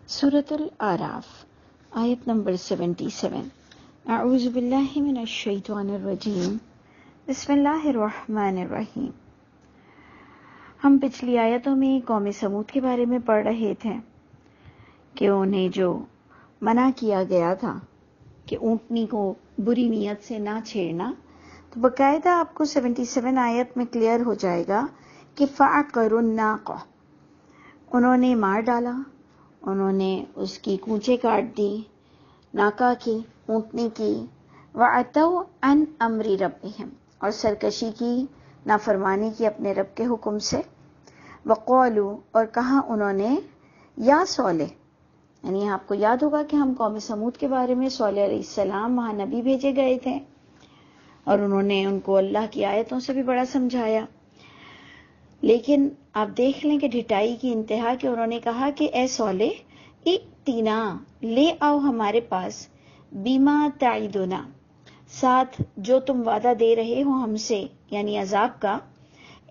سورۃ الاعراف آیت نمبر 77۔ اعوذ باللہ من الشیطان الرجیم، بسم اللہ الرحمن الرحیم۔ ہم پچھلی آیتوں میں قوم سمود کے بارے میں پڑھ رہے تھے کہ انہیں جو منع کیا گیا تھا کہ اونٹنی کو بری نیت سے نہ چھیڑنا، تو باقاعدہ آپ کو 77 آیت میں کلیئر ہو جائے گا کہ فَعَقَرُوا النَّاقَةَ، انہوں نے مار ڈالا، انہوں نے اس کی کونچیں کاٹ دی، ناکا کی، اونٹنی کی، وَعَتَوْا عَنْ أَمْرِ رَبِّهِمْ، اور سرکشی کی، نافرمانی کی اپنے رب کے حکم سے، وَقَالُوا، اور کہا انہوں نے، یا صالح، یعنی آپ کو یاد ہوگا کہ ہم قوم سمود کے بارے میں صالح علیہ السلام وہاں نبی بھیجے گئے تھے اور انہوں نے ان کو اللہ کی آیتوں سے بھی بڑا سمجھایا، لیکن آپ دیکھ لیں کہ ڈھٹائی کی انتہا کہ انہوں نے کہا کہ اے صالح، ائتنا، لے آؤ ہمارے پاس، بیما تعیدنا، ساتھ جو تم وعدہ دے رہے ہو ہم سے، یعنی عذاب کا،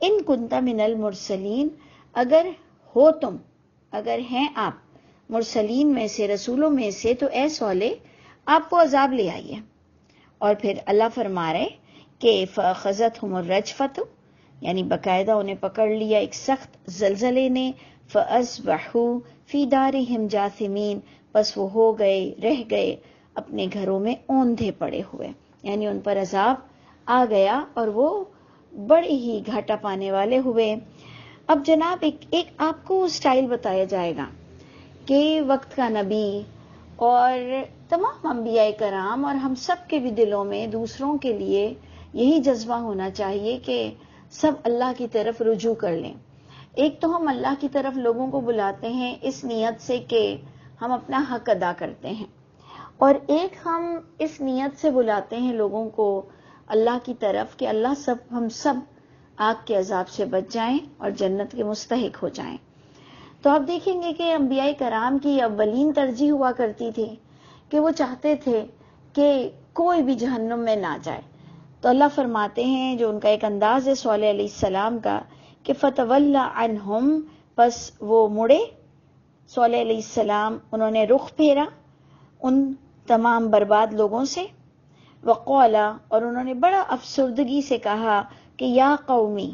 ان کنت من المرسلین، اگر ہو تم، اگر ہیں آپ مرسلین میں سے، رسولوں میں سے، تو اے صالح آپ کو عذاب لے آئیے۔ اور پھر اللہ فرما رہے کہ فَأَخَذَتْهُمُ الرَّجْفَةُ، یعنی باقاعدہ انہیں پکڑ لیا ایک سخت زلزلے نے، فَأَصْبَحُوا فِي دَارِهِمْ جَاثِمِينَ، پس وہ ہو گئے، رہ گئے اپنے گھروں میں اوندھے پڑے ہوئے، یعنی ان پر عذاب آ گیا اور وہ بڑے ہی گھاٹا پانے والے ہوئے۔ اب جناب ایک آپ کو سٹائل بتایا جائے گا کہ وقت کا نبی اور تمام انبیاء کرام اور ہم سب کے بھی دلوں میں دوسروں کے لیے یہی جذبہ ہونا چاہیے کہ سب اللہ کی طرف رجوع کر لیں۔ ایک تو ہم اللہ کی طرف لوگوں کو بلاتے ہیں اس نیت سے کہ ہم اپنا حق ادا کرتے ہیں، اور ایک ہم اس نیت سے بلاتے ہیں لوگوں کو اللہ کی طرف کہ اللہ ہم سب آگ کے عذاب سے بچ جائیں اور جنت کے مستحق ہو جائیں۔ تو آپ دیکھیں گے کہ انبیاء کرام کی اولین ترجیح ہوا کرتی تھی کہ وہ چاہتے تھے کہ کوئی بھی جہنم میں نہ جائے۔ تو اللہ فرماتے ہیں، جو ان کا ایک انداز ہے صالح علیہ السلام کا، کہ فَتَوَلَّ عَنْهُمْ، پس وہ مڑے صالح علیہ السلام، انہوں نے رخ پھیرا ان تمام برباد لوگوں سے، وَقَالَ، اور انہوں نے بڑا افسردگی سے کہا کہ یا قومی،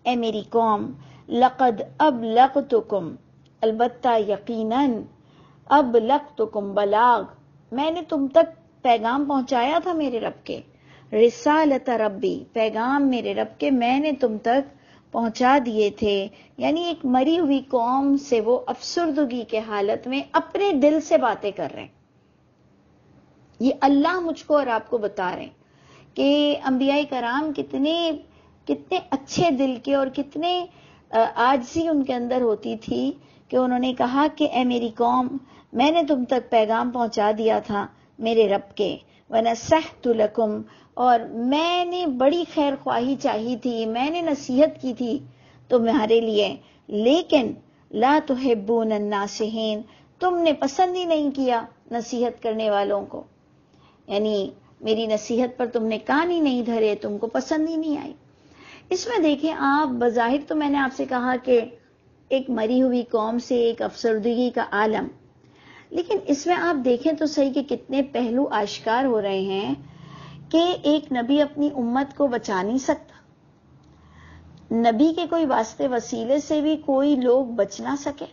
اے میری قوم، لَقَدْ أَبْلَغْتُكُمْ، البتہ یقیناً، أَبْلَغْتُكُمْ بلاغ، میں نے تم تک پیغام پہنچایا تھا میرے رب کے، رسالت ربی، پیغام میرے رب کے میں نے تم تک پہنچا دیے تھے۔ یعنی ایک مری ہوئی قوم سے وہ افسردگی کے حالت میں اپنے دل سے باتیں کر رہے ہیں۔ یہ اللہ مجھ کو اور آپ کو بتا رہے ہیں کہ انبیاء کرام کتنے اچھے دل کے اور کتنے عاجزی ان کے اندر ہوتی تھی کہ انہوں نے کہا کہ اے میری قوم، میں نے تم تک پیغام پہنچا دیا تھا میرے رب کے، وَنَصَحْتُ لَكُمْ، اور میں نے بڑی خیر خواہی چاہی تھی، میں نے نصیحت کی تھی تمہارے لیے، لیکن لا تحبون الناصحین، تم نے پسند ہی نہیں کیا نصیحت کرنے والوں کو، یعنی میری نصیحت پر تم نے کان ہی نہیں دھرے، تم کو پسند ہی نہیں آئی۔ اس میں دیکھیں آپ، بظاہر تو میں نے آپ سے کہا کہ ایک مری ہوئی قوم سے ایک افسردگی کا عالم، لیکن اس میں آپ دیکھیں تو صحیح کہ کتنے پہلو آشکار ہو رہے ہیں کہ ایک نبی اپنی امت کو بچا نہیں سکتا، نبی کے کوئی واسطے وسیلے سے بھی کوئی لوگ بچ نہ سکے۔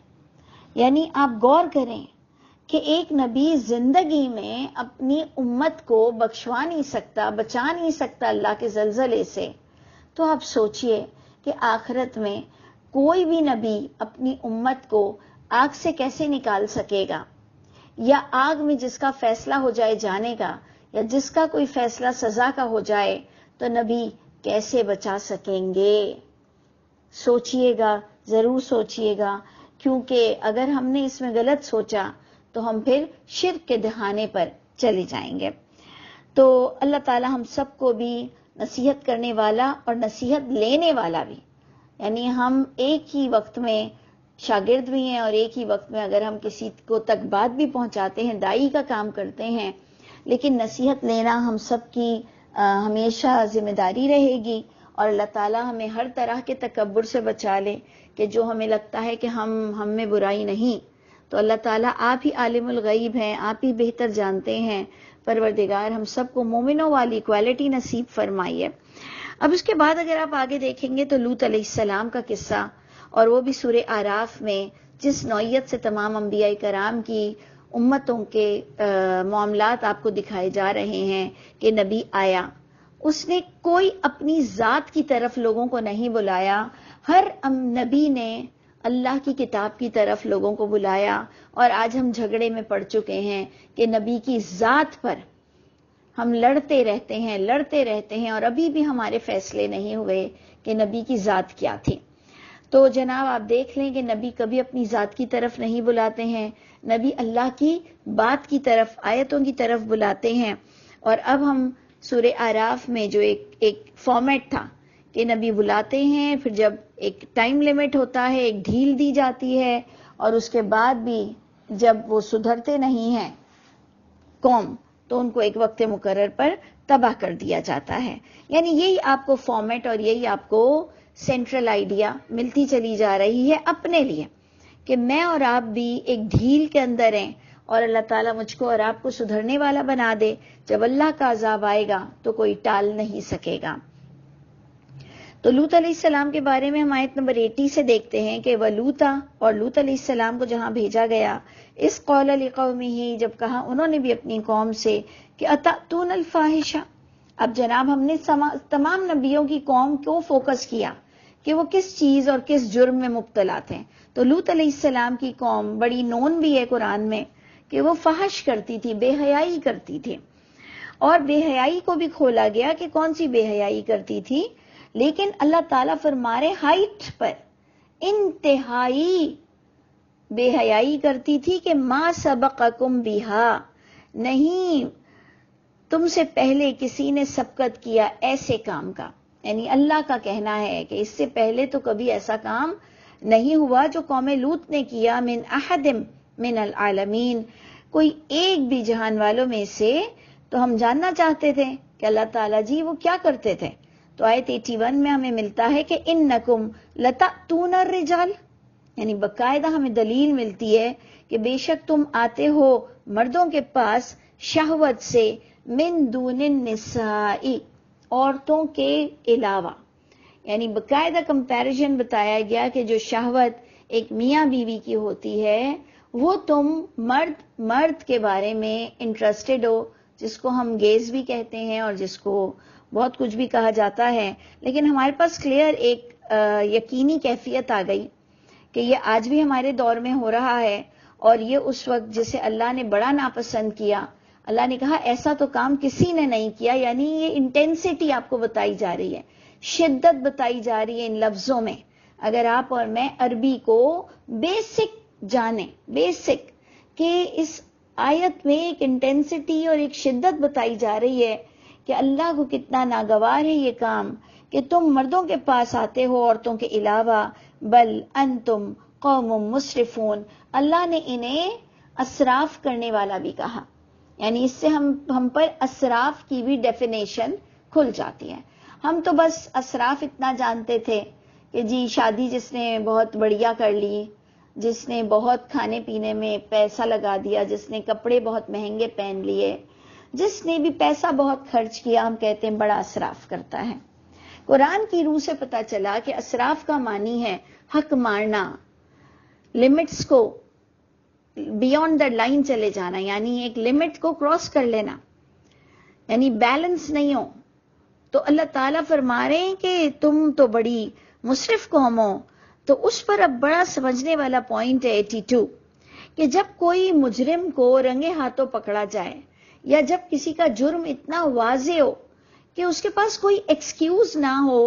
یعنی آپ غور کریں کہ ایک نبی زندگی میں اپنی امت کو بخشوا نہیں سکتا، بچا نہیں سکتا اللہ کے زلزلے سے، تو آپ سوچئے کہ آخرت میں کوئی بھی نبی اپنی امت کو آگ سے کیسے نکال سکے گا، یا آگ میں جس کا فیصلہ ہو جائے جانے کا، یا جس کا کوئی فیصلہ سزا کا ہو جائے، تو نبی کیسے بچا سکیں گے؟ سوچئے گا، ضرور سوچئے گا، کیونکہ اگر ہم نے اس میں غلط سوچا تو ہم پھر شرک کے دہانے پر چلے جائیں گے۔ تو اللہ تعالی ہم سب کو بھی نصیحت کرنے والا اور نصیحت لینے والا بھی، یعنی ہم ایک ہی وقت میں شاگرد بھی ہیں اور ایک ہی وقت میں اگر ہم کسی کو تک بات بھی پہنچاتے ہیں، داعی کا کام کرتے ہیں، لیکن نصیحت لینا ہم سب کی ہمیشہ ذمہ داری رہے گی، اور اللہ تعالیٰ ہمیں ہر طرح کے تکبر سے بچا لے کہ جو ہمیں لگتا ہے کہ ہم میں برائی نہیں، تو اللہ تعالیٰ آپ ہی عالم الغیب ہیں، آپ ہی بہتر جانتے ہیں۔ پروردگار ہم سب کو مومنوں والی کوالٹی نصیب فرمائیے۔ اب اس کے بعد اگر آپ آگے دیکھیں گے تو لوط علیہ السلام کا قصہ، اور وہ بھی سورہ اعراف میں، جس نوعیت سے تمام انبیاء کرام کی امتوں کے معاملات آپ کو دکھائے جا رہے ہیں کہ نبی آیا، اس نے کوئی اپنی ذات کی طرف لوگوں کو نہیں بلایا، ہر نبی نے اللہ کی کتاب کی طرف لوگوں کو بلایا۔ اور آج ہم جھگڑے میں پڑ چکے ہیں کہ نبی کی ذات پر ہم لڑتے رہتے ہیں اور ابھی بھی ہمارے فیصلے نہیں ہوئے کہ نبی کی ذات کیا تھی۔ تو جناب آپ دیکھ لیں کہ نبی کبھی اپنی ذات کی طرف نہیں بلاتے ہیں، نبی اللہ کی بات کی طرف، آیتوں کی طرف بلاتے ہیں۔ اور اب ہم سورہ اعراف میں جو ایک فارمیٹ تھا کہ نبی بلاتے ہیں، پھر جب ایک ٹائم لیمٹ ہوتا ہے، ایک ڈھیل دی جاتی ہے، اور اس کے بعد بھی جب وہ سدھرتے نہیں ہیں قوم تو ان کو ایک وقت مقرر پر تباہ کر دیا جاتا ہے۔ یعنی یہی آپ کو فارمیٹ اور یہی آپ کو سینٹرل آئیڈیا ملتی چلی جا رہی ہے اپنے لیے، کہ میں اور آپ بھی ایک ڈھیل کے اندر ہیں، اور اللہ تعالیٰ مجھ کو اور آپ کو سدھرنے والا بنا دے۔ جب اللہ کا عذاب آئے گا تو کوئی ٹال نہیں سکے گا۔ تو لوط علیہ السلام کے بارے میں ہم آیت نمبر 80 سے دیکھتے ہیں کہ وَلُوطَ، اور لوط علیہ السلام کو جہاں بھیجا گیا، اس قول لقومہ، جب کہا انہوں نے بھی اپنی قوم سے کہ اتأتون الفاحشہ۔ اب جناب ہم نے تمام نبیوں کی قوم کو فوکس کیا کہ وہ کس چیز اور کس جرم میں مبتلا تھے۔ تو لوط علیہ السلام کی قوم بڑی نون بھی ہے قرآن میں کہ وہ فحش کرتی تھی، بے حیائی کرتی تھی، اور بے حیائی کو بھی کھولا گیا کہ کون سی بے حیائی کرتی تھی، لیکن اللہ تعالیٰ فرما رہے ہائٹ پر انتہائی بے حیائی کرتی تھی کہ ما سبقکم بہا، نہیں تم سے پہلے کسی نے سبقت کیا ایسے کام کا۔ یعنی اللہ کا کہنا ہے کہ اس سے پہلے تو کبھی ایسا کام نہیں ہوا جو قوم لوط نے کیا، من احد من العالمین، کوئی ایک بھی جہان والوں میں سے۔ تو ہم جاننا چاہتے تھے کہ اللہ تعالیٰ جی وہ کیا کرتے تھے، تو آیت 81 میں ہمیں ملتا ہے کہ انکم لتأتون الرجال، یعنی باقاعدہ ہمیں دلیل ملتی ہے کہ بے شک تم آتے ہو مردوں کے پاس شہوت سے، من دون النساء، عورتوں کے علاوہ۔ یعنی باقاعدہ کمپیریزن بتایا گیا کہ جو شہوت ایک میاں بیوی کی ہوتی ہے وہ تم مرد کے بارے میں انٹرسٹڈ ہو، جس کو ہم گیز بھی کہتے ہیں اور جس کو بہت کچھ بھی کہا جاتا ہے، لیکن ہمارے پاس کلیئر ایک یقینی کیفیت آ گئی کہ یہ آج بھی ہمارے دور میں ہو رہا ہے، اور یہ اس وقت جسے اللہ نے بڑا ناپسند کیا، اللہ نے کہا ایسا تو کام کسی نے نہیں کیا۔ یعنی یہ انٹینسٹی آپ کو بتائی جا رہی ہے، شدت بتائی جا رہی ہے ان لفظوں میں۔ اگر آپ اور میں عربی کو بیسک جانیں، بیسک، کہ اس آیت میں ایک انٹینسٹی اور ایک شدت بتائی جا رہی ہے کہ اللہ کو کتنا ناگوار ہے یہ کام کہ تم مردوں کے پاس آتے ہو عورتوں کے علاوہ، بل انتم قوم مسرفون، اللہ نے انہیں اسراف کرنے والا بھی کہا۔ یعنی اس سے ہم پر اسراف کی بھی ڈیفینیشن کھل جاتی ہے۔ ہم تو بس اسراف اتنا جانتے تھے کہ جی شادی جس نے بہت بڑھیا کر لی، جس نے بہت کھانے پینے میں پیسہ لگا دیا، جس نے کپڑے بہت مہنگے پہن لیے، جس نے بھی پیسہ بہت خرچ کیا، ہم کہتے ہیں بڑا اسراف کرتا ہے۔ قرآن کی روح سے پتہ چلا کہ اسراف کا معنی ہے حق مارنا، لمٹس کو بیونڈ دا لائن چلے جانا، یعنی ایک لمٹ کو کراس کر لینا، یعنی بیلنس نہیں ہو۔ تو اللہ تعالیٰ فرما رہے ہیں کہ تم تو بڑی مسرف قوم ہو۔ تو اس پر اب بڑا سمجھنے والا پوائنٹ ہے 82، کہ جب کوئی مجرم کو رنگے ہاتھوں پکڑا جائے، یا جب کسی کا جرم اتنا واضح ہو کہ اس کے پاس کوئی ایکسکیوز نہ ہو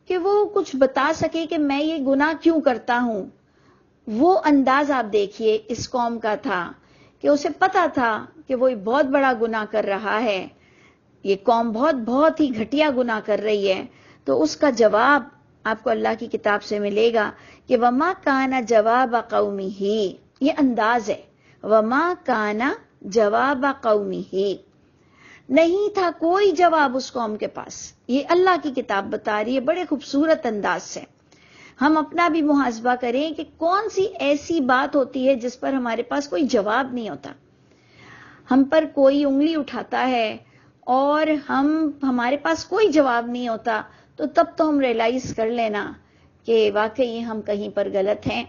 کہ وہ کچھ بتا سکے کہ میں یہ گناہ کیوں کرتا ہوں، وہ انداز آپ دیکھیے اس قوم کا تھا کہ اسے پتا تھا کہ وہ ایک بہت بڑا گناہ کر رہا ہے، یہ قوم بہت ہی گھٹیا گناہ کر رہی ہے۔ تو اس کا جواب آپ کو اللہ کی کتاب سے ملے گا کہ وما کان جواب قومہ، یہ انداز ہے، وما کان جواب قومہ، نہیں تھا کوئی جواب اس قوم کے پاس۔ یہ اللہ کی کتاب بتا رہی ہے بڑے خوبصورت انداز سے۔ ہم اپنا بھی محاسبہ کریں کہ کون سی ایسی بات ہوتی ہے جس پر ہمارے پاس کوئی جواب نہیں ہوتا. ہم پر کوئی انگلی اٹھاتا ہے اور ہمارے پاس کوئی جواب نہیں ہوتا، تو تب تو ہم ریئلائز کر لینا کہ واقعی ہم کہیں پر غلط ہیں.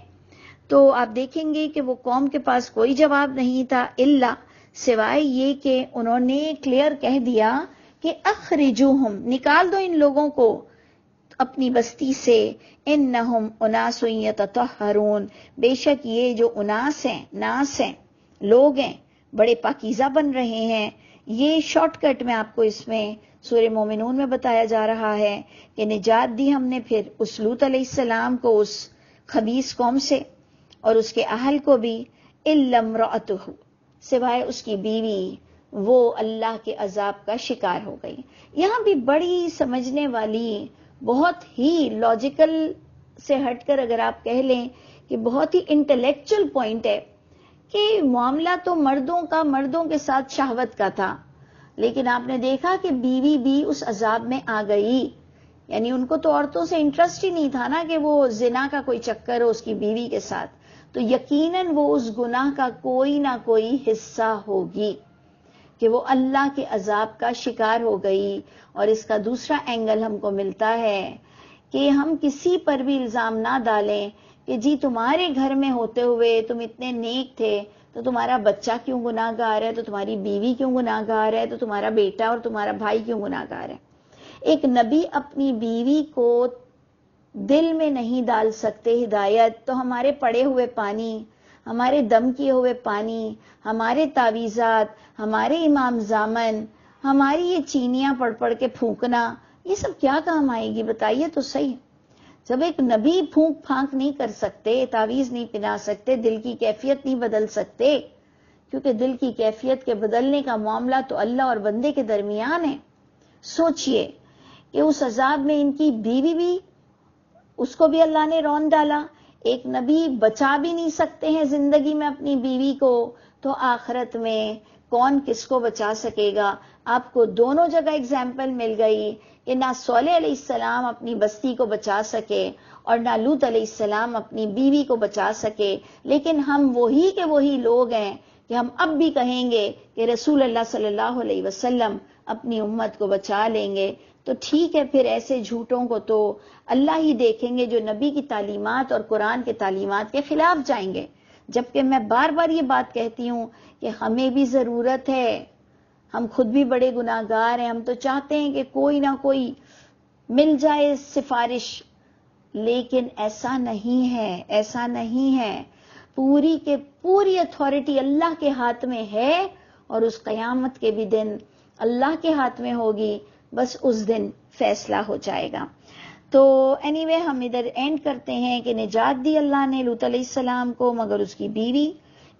تو آپ دیکھیں گے کہ وہ قوم کے پاس کوئی جواب نہیں تھا الا سوائے یہ کہ انہوں نے کلیئر کہہ دیا کہ اخرجوہم، نکال دو ان لوگوں کو اپنی بستی سے، انہم اناس یتطہرون، بے شک یہ جو اناس ہیں، ناس ہیں، لوگ ہیں، بڑے پاکیزہ بن رہے ہیں. یہ شارٹ کٹ میں آپ کو اس میں سورہ مومنون میں بتایا جا رہا ہے کہ نجات دی ہم نے پھر اس لوط علیہ السلام کو اس خبیث قوم سے اور اس کے اہل کو بھی، الا امرأتہ، سوائے اس کی بیوی، وہ اللہ کے عذاب کا شکار ہو گئی. یہاں بھی بڑی سمجھنے والی، بہت ہی لاجیکل سے ہٹ کر اگر آپ کہہ لیں کہ بہت ہی انٹلیکچل پوائنٹ ہے کہ معاملہ تو مردوں کے ساتھ شہوت کا تھا، لیکن آپ نے دیکھا کہ بیوی بھی اس عذاب میں آ گئی. یعنی ان کو تو عورتوں سے انٹرسٹ ہی نہیں تھا نا کہ وہ زنا کا کوئی چکر ہو اس کی بیوی کے ساتھ، تو یقیناً وہ اس گناہ کا کوئی نہ کوئی حصہ ہوگی کہ وہ اللہ کے عذاب کا شکار ہو گئی. اور اس کا دوسرا اینگل ہم کو ملتا ہے کہ ہم کسی پر بھی الزام نہ ڈالیں کہ جی تمہارے گھر میں ہوتے ہوئے تم اتنے نیک تھے تو تمہارا بچہ کیوں گناہ گار ہے، تو تمہاری بیوی کیوں گناہ گار ہے، تو تمہارا بیٹا اور تمہارا بھائی کیوں گناہ گار ہے. ایک نبی اپنی بیوی کو دل میں نہیں ڈال سکتے ہدایت، تو ہمارے پڑے ہوئے پانی، ہمارے دم کیے ہوئے پانی، ہمارے تعویذات، ہمارے امام زامن، ہماری یہ چینیاں پڑھ پڑھ کے پھونکنا، یہ سب کیا کام آئے گی بتائیے تو صحیح. جب ایک نبی پھونک پھانک نہیں کر سکتے، تعویذ نہیں پنا سکتے، دل کی کیفیت نہیں بدل سکتے، کیونکہ دل کی کیفیت کے بدلنے کا معاملہ تو اللہ اور بندے کے درمیان ہے. سوچئے کہ اس عذاب میں ان کی بیوی بھی، اس کو بھی اللہ نے رون ڈالا. ایک نبی بچا بھی نہیں سکتے ہیں زندگی میں اپنی بیوی کو، تو آخرت میں کون کس کو بچا سکے گا. آپ کو دونوں جگہ اگزامپل مل گئی کہ نہ صالح علیہ السلام اپنی بستی کو بچا سکے اور نہ لوط علیہ السلام اپنی بیوی کو بچا سکے. لیکن ہم وہی کے وہی لوگ ہیں کہ ہم اب بھی کہیں گے کہ رسول اللہ صلی اللہ علیہ وسلم اپنی امت کو بچا لیں گے. تو ٹھیک ہے، پھر ایسے جھوٹوں کو تو اللہ ہی دیکھیں گے جو نبی کی تعلیمات اور قرآن کے تعلیمات کے خلاف جائیں گے. جبکہ میں بار بار یہ بات کہتی ہوں کہ ہمیں بھی ضرورت ہے، ہم خود بھی بڑے گناہ گار ہیں، ہم تو چاہتے ہیں کہ کوئی نہ کوئی مل جائے سفارش، لیکن ایسا نہیں ہے، ایسا نہیں ہے. پوری کے پوری اتھارٹی اللہ کے ہاتھ میں ہے، اور اس قیامت کے بھی دن اللہ کے ہاتھ میں ہوگی، بس اس دن فیصلہ ہو جائے گا. تو اینی وے ہم ادھر اینڈ کرتے ہیں کہ نجات دی اللہ نے لوط علیہ السلام کو، مگر اس کی بیوی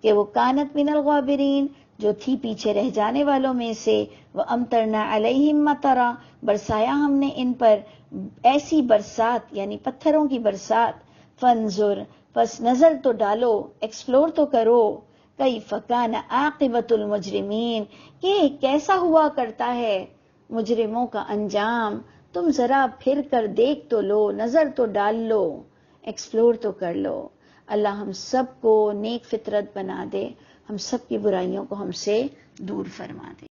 کہ وہ کانت من الغابرین، جو تھی پیچھے رہ جانے والوں میں سے. وَأَمْطَرْنَا عَلَيْهِمْ مَطَرًا، برسایا ہم نے ان پر ایسی برسات، یعنی پتھروں کی برسات. فَانظُرْ، پس نظر تو ڈالو، ایکسپلور تو کرو. کیف کان عاقبۃ المجرمین، کہ کیسا ہوا کرتا ہے مجرموں کا انجام. تم ذرا پھر کر دیکھ تو لو، نظر تو ڈال لو، ایکسپلور تو کر لو. اللہ ہم سب کو نیک فطرت بنا دے، ہم سب کی برائیوں کو ہم سے دور فرما دے.